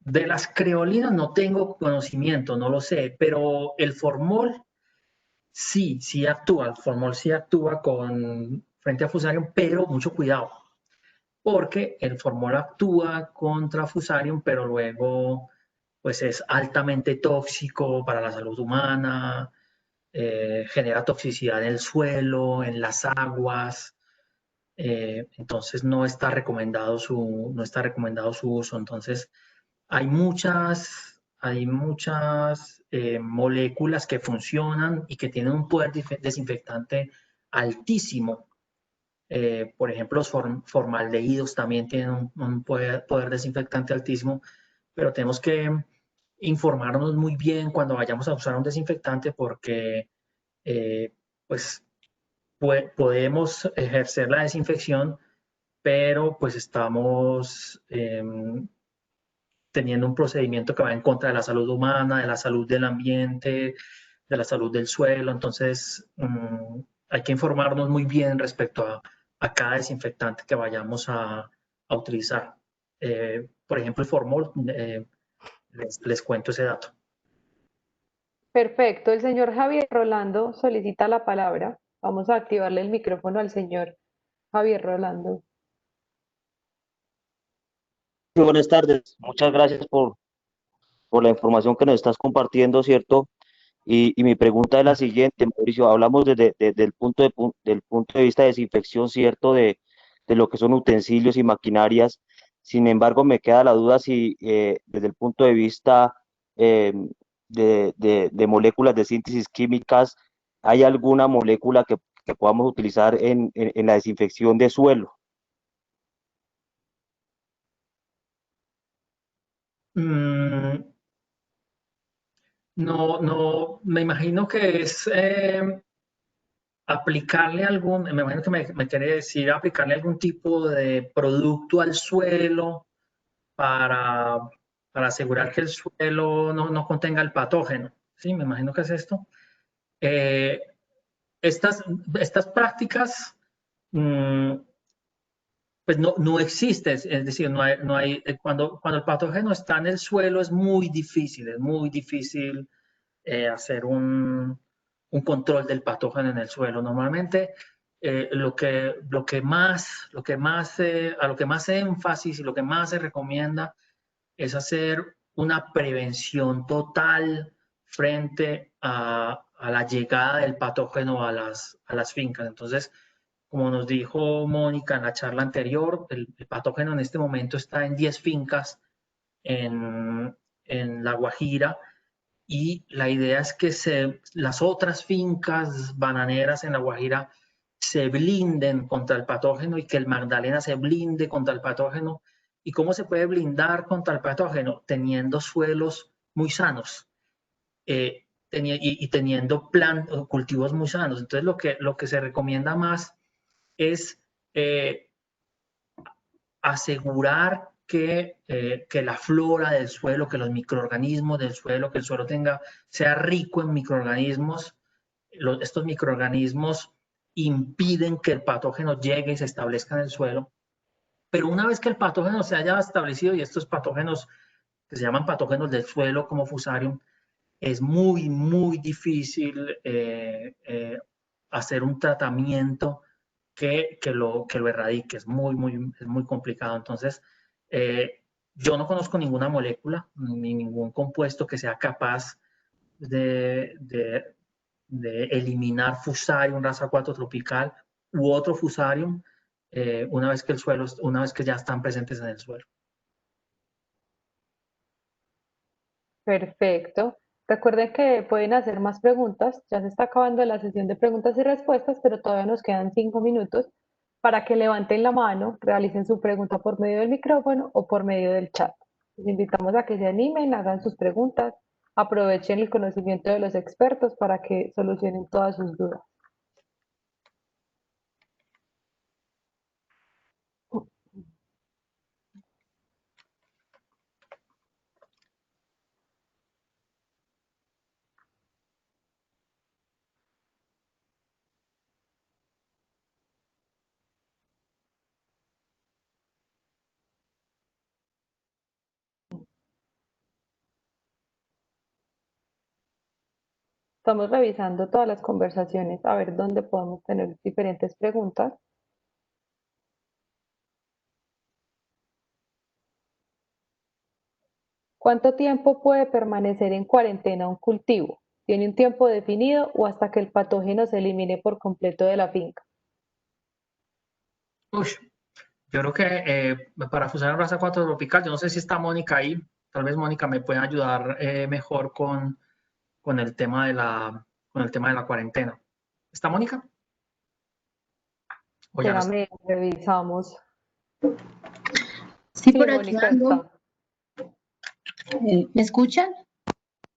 De las creolinas no tengo conocimiento, no lo sé, pero el formol sí actúa. El formol sí actúa frente a Fusarium, pero mucho cuidado, porque el formol actúa contra Fusarium, pero luego pues es altamente tóxico para la salud humana, genera toxicidad en el suelo, en las aguas. entonces no está recomendado no está recomendado su uso. Entonces hay muchas moléculas que funcionan y que tienen un poder desinfectante altísimo. Por ejemplo, los formaldehídos también tienen un poder desinfectante altísimo, pero tenemos que informarnos muy bien cuando vayamos a usar un desinfectante porque pues podemos ejercer la desinfección, pero pues estamos teniendo un procedimiento que va en contra de la salud humana, de la salud del ambiente, de la salud del suelo. Entonces, hay que informarnos muy bien respecto a cada desinfectante que vayamos a utilizar. Por ejemplo, el formol, les cuento ese dato. Perfecto. El señor Javier Rolando solicita la palabra. Vamos a activarle el micrófono al señor Javier Rolando. Muy buenas tardes, muchas gracias por la información que nos estás compartiendo, ¿cierto? Y mi pregunta es la siguiente, Mauricio, hablamos desde el del punto de vista de desinfección, ¿cierto? De lo que son utensilios y maquinarias. Sin embargo, me queda la duda si desde el punto de vista eh, de moléculas de síntesis químicas, ¿hay alguna molécula que podamos utilizar en la desinfección de suelo? No, me imagino que es aplicarle me imagino que me quiere decir aplicarle algún tipo de producto al suelo para, para asegurar que el suelo no contenga el patógeno. Sí, me imagino que es esto. Eh, estas prácticas, pues no existe, es decir, cuando el patógeno está en el suelo es muy difícil hacer un control del patógeno en el suelo. Normalmente a lo que más énfasis y lo que más se recomienda es hacer una prevención total frente a la llegada del patógeno a las fincas. Entonces, como nos dijo Mónica en la charla anterior, el patógeno en este momento está en 10 fincas en La Guajira, y la idea es que las otras fincas bananeras en La Guajira se blinden contra el patógeno y que el Magdalena se blinde contra el patógeno. ¿Y cómo se puede blindar contra el patógeno? Teniendo suelos muy sanos y teniendo cultivos muy sanos. Entonces, lo que se recomienda más es asegurar que la flora del suelo, que los microorganismos del suelo, que el suelo sea rico en microorganismos. Estos microorganismos impiden que el patógeno llegue y se establezca en el suelo. Pero una vez que el patógeno se haya establecido, y estos patógenos que se llaman patógenos del suelo como Fusarium, es muy difícil hacer un tratamiento que lo erradique. Es muy complicado. Entonces, yo no conozco ninguna molécula ni ningún compuesto que sea capaz de eliminar Fusarium raza 4 tropical u otro Fusarium una vez que ya están presentes en el suelo. Perfecto. Recuerden que pueden hacer más preguntas. Ya se está acabando la sesión de preguntas y respuestas, pero todavía nos quedan 5 minutos para que levanten la mano, realicen su pregunta por medio del micrófono o por medio del chat. Les invitamos a que se animen, hagan sus preguntas, aprovechen el conocimiento de los expertos para que solucionen todas sus dudas. Estamos revisando todas las conversaciones a ver dónde podemos tener diferentes preguntas. ¿Cuánto tiempo puede permanecer en cuarentena un cultivo? ¿Tiene un tiempo definido o hasta que el patógeno se elimine por completo de la finca? Uy, yo creo que para Fusarium rasa 4 tropical, yo no sé si está Mónica ahí, tal vez Mónica me pueda ayudar mejor con el tema con el tema de la cuarentena. ¿Está Mónica? ¿O ya no está? Espérame, revisamos. Sí, Sí, por aquí Mónica ando. está. ¿Me escuchan?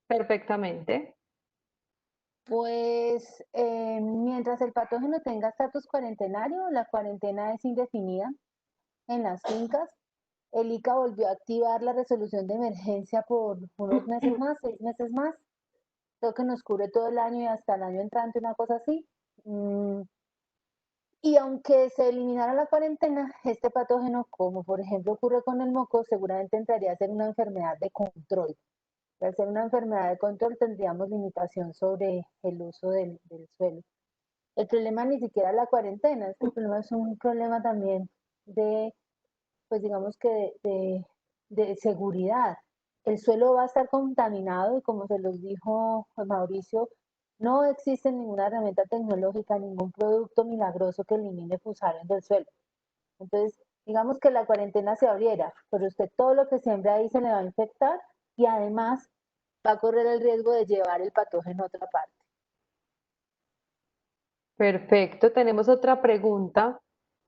Perfectamente. Pues mientras el patógeno tenga estatus cuarentenario, la cuarentena es indefinida en las fincas. El ICA volvió a activar la resolución de emergencia por unos meses más, 6 meses más. Creo que nos cubre todo el año y hasta el año entrante, una cosa así. Y aunque se eliminara la cuarentena, este patógeno, como por ejemplo ocurre con el moco, seguramente entraría a ser una enfermedad de control. Al ser una enfermedad de control tendríamos limitación sobre el uso del suelo. El problema ni siquiera es la cuarentena, el problema es un problema también de, pues digamos que de seguridad. El suelo va a estar contaminado y como se los dijo Mauricio, no existe ninguna herramienta tecnológica, ningún producto milagroso que elimine Fusarium del suelo. Entonces, digamos que la cuarentena se abriera, pero usted todo lo que siembre ahí se le va a infectar y además va a correr el riesgo de llevar el patógeno a otra parte. Perfecto. Tenemos otra pregunta.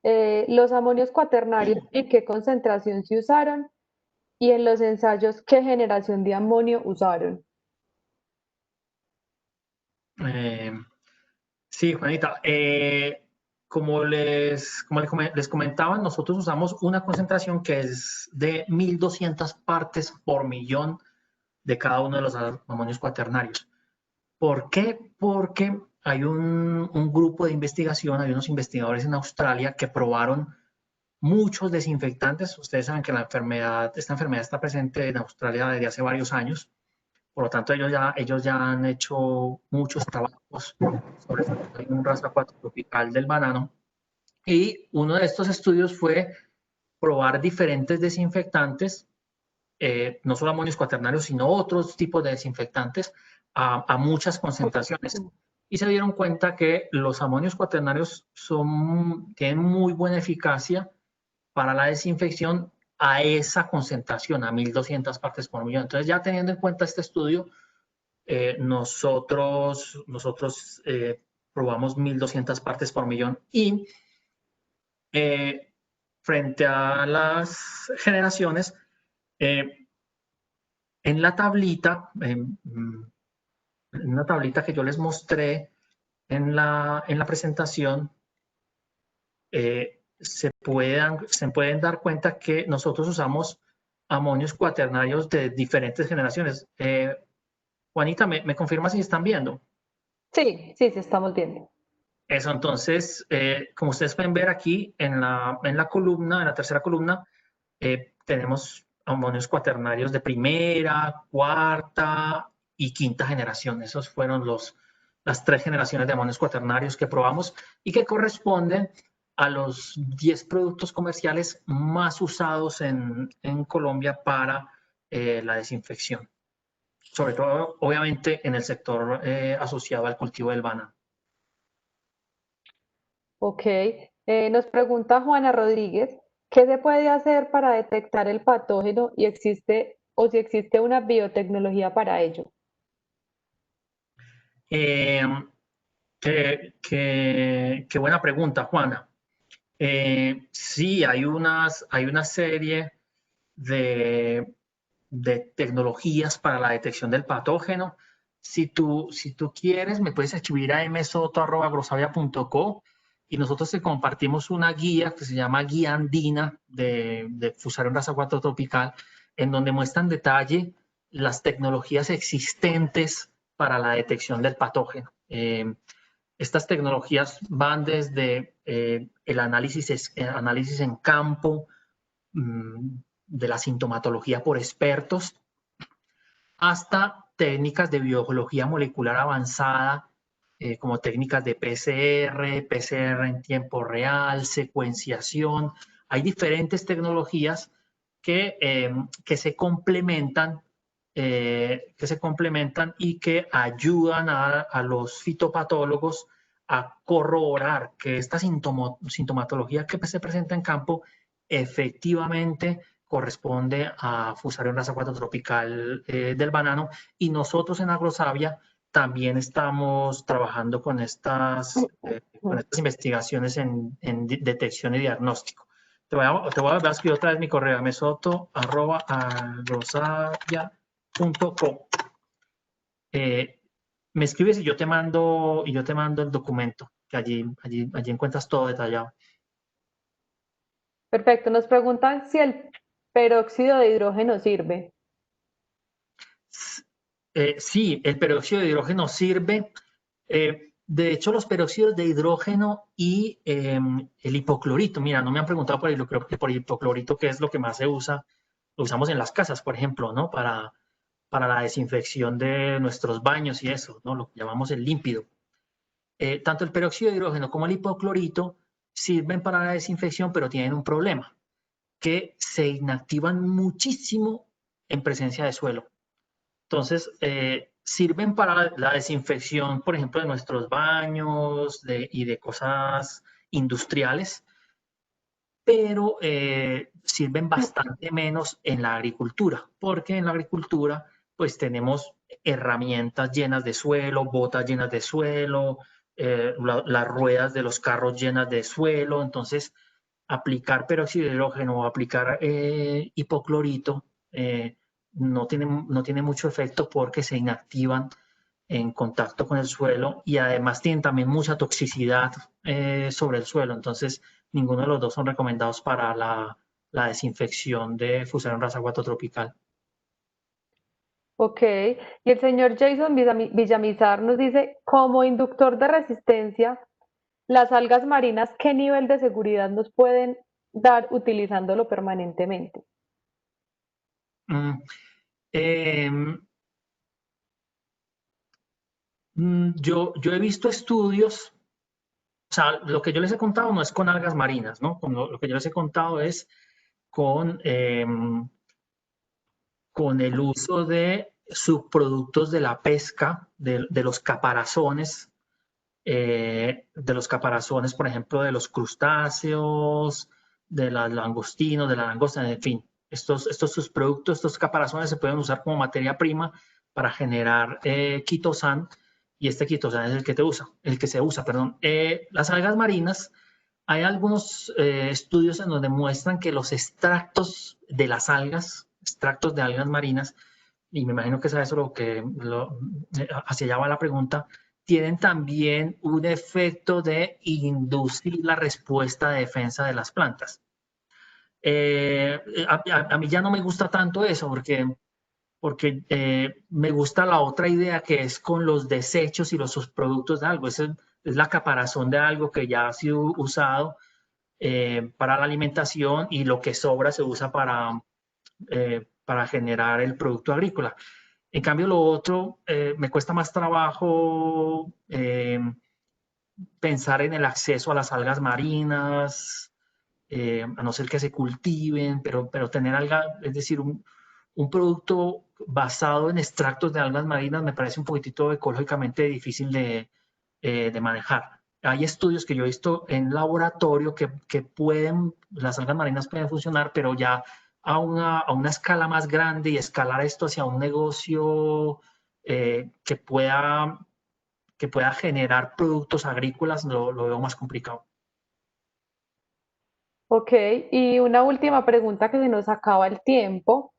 ¿Los amonios cuaternarios en qué concentración se usaron? Y en los ensayos, ¿qué generación de amonio usaron? Sí, Juanita. Les comentaba, nosotros usamos una concentración que es de 1200 partes por millón de cada uno de los amonios cuaternarios. ¿Por qué? Porque hay un grupo de investigación, hay unos investigadores en Australia que probaron muchos desinfectantes. Ustedes saben que esta enfermedad está presente en Australia desde hace varios años. Por lo tanto, ellos ya han hecho muchos trabajos sobre un rasa 4 tropical del banano. Y uno de estos estudios fue probar diferentes desinfectantes, no solo amonios cuaternarios, sino otros tipos de desinfectantes a muchas concentraciones. Y se dieron cuenta que los amonios cuaternarios tienen muy buena eficacia para la desinfección a esa concentración, a 1200 partes por millón. Entonces, ya teniendo en cuenta este estudio, nosotros probamos 1200 partes por millón y frente a las generaciones, en la tablita, en una tablita que yo les mostré en la presentación, se pueden dar cuenta que nosotros usamos amonios cuaternarios de diferentes generaciones. Juanita, ¿me confirma si están viendo? Sí, sí, sí, estamos viendo. Eso, entonces, como ustedes pueden ver aquí en la columna, en la tercera columna, tenemos amonios cuaternarios de primera, cuarta y quinta generación. Esos fueron las 3 generaciones de amonios cuaternarios que probamos y que corresponden a los 10 productos comerciales más usados en Colombia para la desinfección. Sobre todo, obviamente, en el sector asociado al cultivo del banano. Ok. Nos pregunta Juana Rodríguez, ¿qué se puede hacer para detectar el patógeno y si existe una biotecnología para ello? Qué buena pregunta, Juana. Sí, hay una serie de tecnologías para la detección del patógeno. Si tú quieres, me puedes escribir a msoto@grosavia.co y nosotros te compartimos una guía que se llama Guía Andina de Fusarium rasa 4 tropical, en donde muestra en detalle las tecnologías existentes para la detección del patógeno. Estas tecnologías van desde el análisis en campo, de la sintomatología por expertos, hasta técnicas de biología molecular avanzada, como técnicas de PCR en tiempo real, secuenciación. Hay diferentes tecnologías que se complementan y que ayudan a los fitopatólogos a corroborar que esta sintomatología que se presenta en campo efectivamente corresponde a Fusarium rasa 4 tropical del banano, y nosotros en Agrosavia también estamos trabajando con estas investigaciones en detección y diagnóstico. Te voy a volver a escribir otra vez mi correo, mesoto@agrosavia.com. Me escribes y yo te mando el documento, que allí encuentras todo detallado. Perfecto. Nos preguntan si el peróxido de hidrógeno sirve. Sí, el peróxido de hidrógeno sirve. De hecho, los peróxidos de hidrógeno y el hipoclorito, mira, no me han preguntado por el hipoclorito, que es lo que más se usa, lo usamos en las casas, por ejemplo, ¿no? Para la desinfección de nuestros baños y eso, ¿no? Lo que llamamos el límpido. Tanto el peróxido de hidrógeno como el hipoclorito sirven para la desinfección, pero tienen un problema, que se inactivan muchísimo en presencia de suelo. Entonces, sirven para la desinfección, por ejemplo, de nuestros baños y de cosas industriales, pero sirven bastante menos en la agricultura, porque en la agricultura pues tenemos herramientas llenas de suelo, botas llenas de suelo, las ruedas de los carros llenas de suelo. Entonces aplicar peróxido de hidrógeno o aplicar hipoclorito no tiene mucho efecto, porque se inactivan en contacto con el suelo, y además tienen también mucha toxicidad sobre el suelo. Entonces ninguno de los dos son recomendados para la desinfección de Fusarium rasa 4 tropical. Ok. Y el señor Jason Villamizar nos dice, como inductor de resistencia, las algas marinas, ¿qué nivel de seguridad nos pueden dar utilizándolo permanentemente? Yo he visto estudios, o sea, lo que yo les he contado no es con algas marinas, ¿no? Lo que yo les he contado es con el uso de subproductos de la pesca, de los caparazones, por ejemplo, de los crustáceos, de los langostinos, de la langosta, en fin. Estos subproductos, estos caparazones se pueden usar como materia prima para generar quitosan, y este quitosan es el que se usa. Las algas marinas, hay algunos estudios en donde muestran que los extractos de las algas, extractos de algas marinas, y me imagino que es a eso hacia allá va la pregunta, tienen también un efecto de inducir la respuesta de defensa de las plantas. A mí ya no me gusta tanto eso, porque me gusta la otra idea, que es con los desechos y los subproductos de algo. Es la caparazón de algo que ya ha sido usado para la alimentación, y lo que sobra se usa para generar el producto agrícola. En cambio, lo otro, me cuesta más trabajo pensar en el acceso a las algas marinas, a no ser que se cultiven, pero tener es decir, un producto basado en extractos de algas marinas me parece un poquitito ecológicamente difícil de manejar. Hay estudios que yo he visto en laboratorio que las algas marinas pueden funcionar, pero ya a una escala más grande, y escalar esto hacia un negocio que pueda generar productos agrícolas, lo veo más complicado. Ok, y una última pregunta, que se nos acaba el tiempo.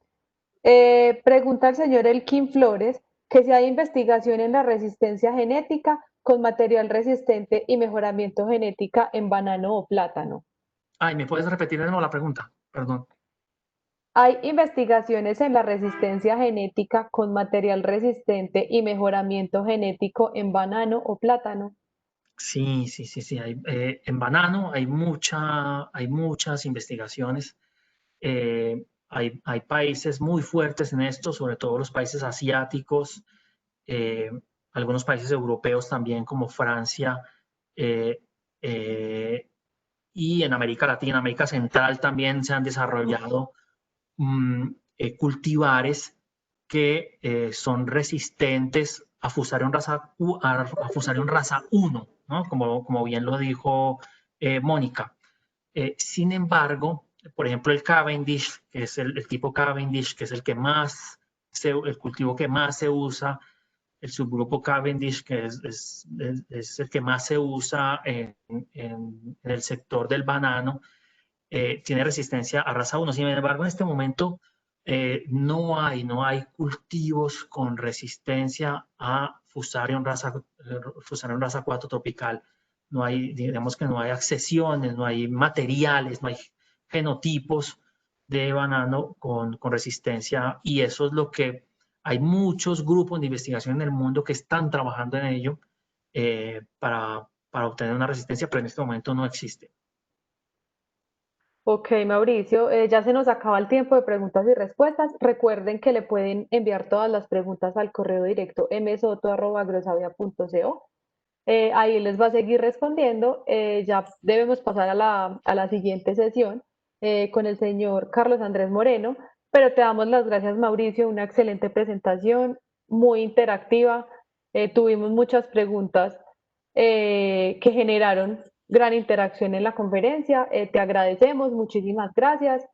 Pregunta el señor Elkin Flores que si hay investigación en la resistencia genética con material resistente y mejoramiento genética en banano o plátano. Ay, ¿me puedes repetir de nuevo la pregunta? Perdón. ¿Hay investigaciones en la resistencia genética con material resistente y mejoramiento genético en banano o plátano? Sí. En banano hay muchas investigaciones. Hay países muy fuertes en esto, sobre todo los países asiáticos, algunos países europeos también, como Francia, y en América Latina, América Central, también se han desarrollado cultivares que son resistentes a Fusarium rasa 1, ¿no? Como bien lo dijo Mónica. Sin embargo, por ejemplo, el Cavendish, que es el tipo Cavendish, que es el cultivo que más se usa, el subgrupo Cavendish, que es el que más se usa en el sector del banano, tiene resistencia a raza 1. Sin embargo, en este momento no hay cultivos con resistencia a Fusarium raza 4 tropical. No hay, digamos que no hay accesiones, no hay materiales, no hay genotipos de banano con resistencia, y eso es lo que hay muchos grupos de investigación en el mundo que están trabajando en ello para obtener una resistencia, pero en este momento no existe. Ok, Mauricio, ya se nos acaba el tiempo de preguntas y respuestas. Recuerden que le pueden enviar todas las preguntas al correo directo msoto@agrosavia.co. Ahí les va a seguir respondiendo. Ya debemos pasar a la siguiente sesión con el señor Carlos Andrés Moreno, pero te damos las gracias, Mauricio, una excelente presentación, muy interactiva. Tuvimos muchas preguntas que generaron gran interacción en la conferencia. Te agradecemos, muchísimas gracias.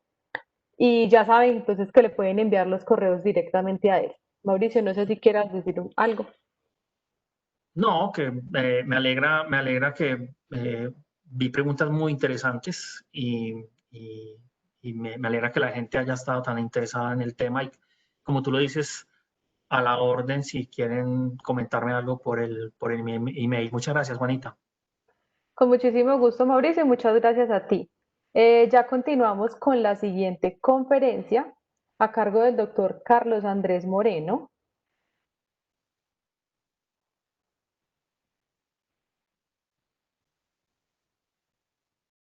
Y ya saben entonces que le pueden enviar los correos directamente a él. Mauricio, no sé si quieras decir algo. No, que me alegra que vi preguntas muy interesantes y me alegra que la gente haya estado tan interesada en el tema, y como tú lo dices, a la orden si quieren comentarme algo por el email. Muchas gracias, Juanita. Con muchísimo gusto, Mauricio, y muchas gracias a ti. Ya continuamos con la siguiente conferencia a cargo del doctor Carlos Andrés Moreno.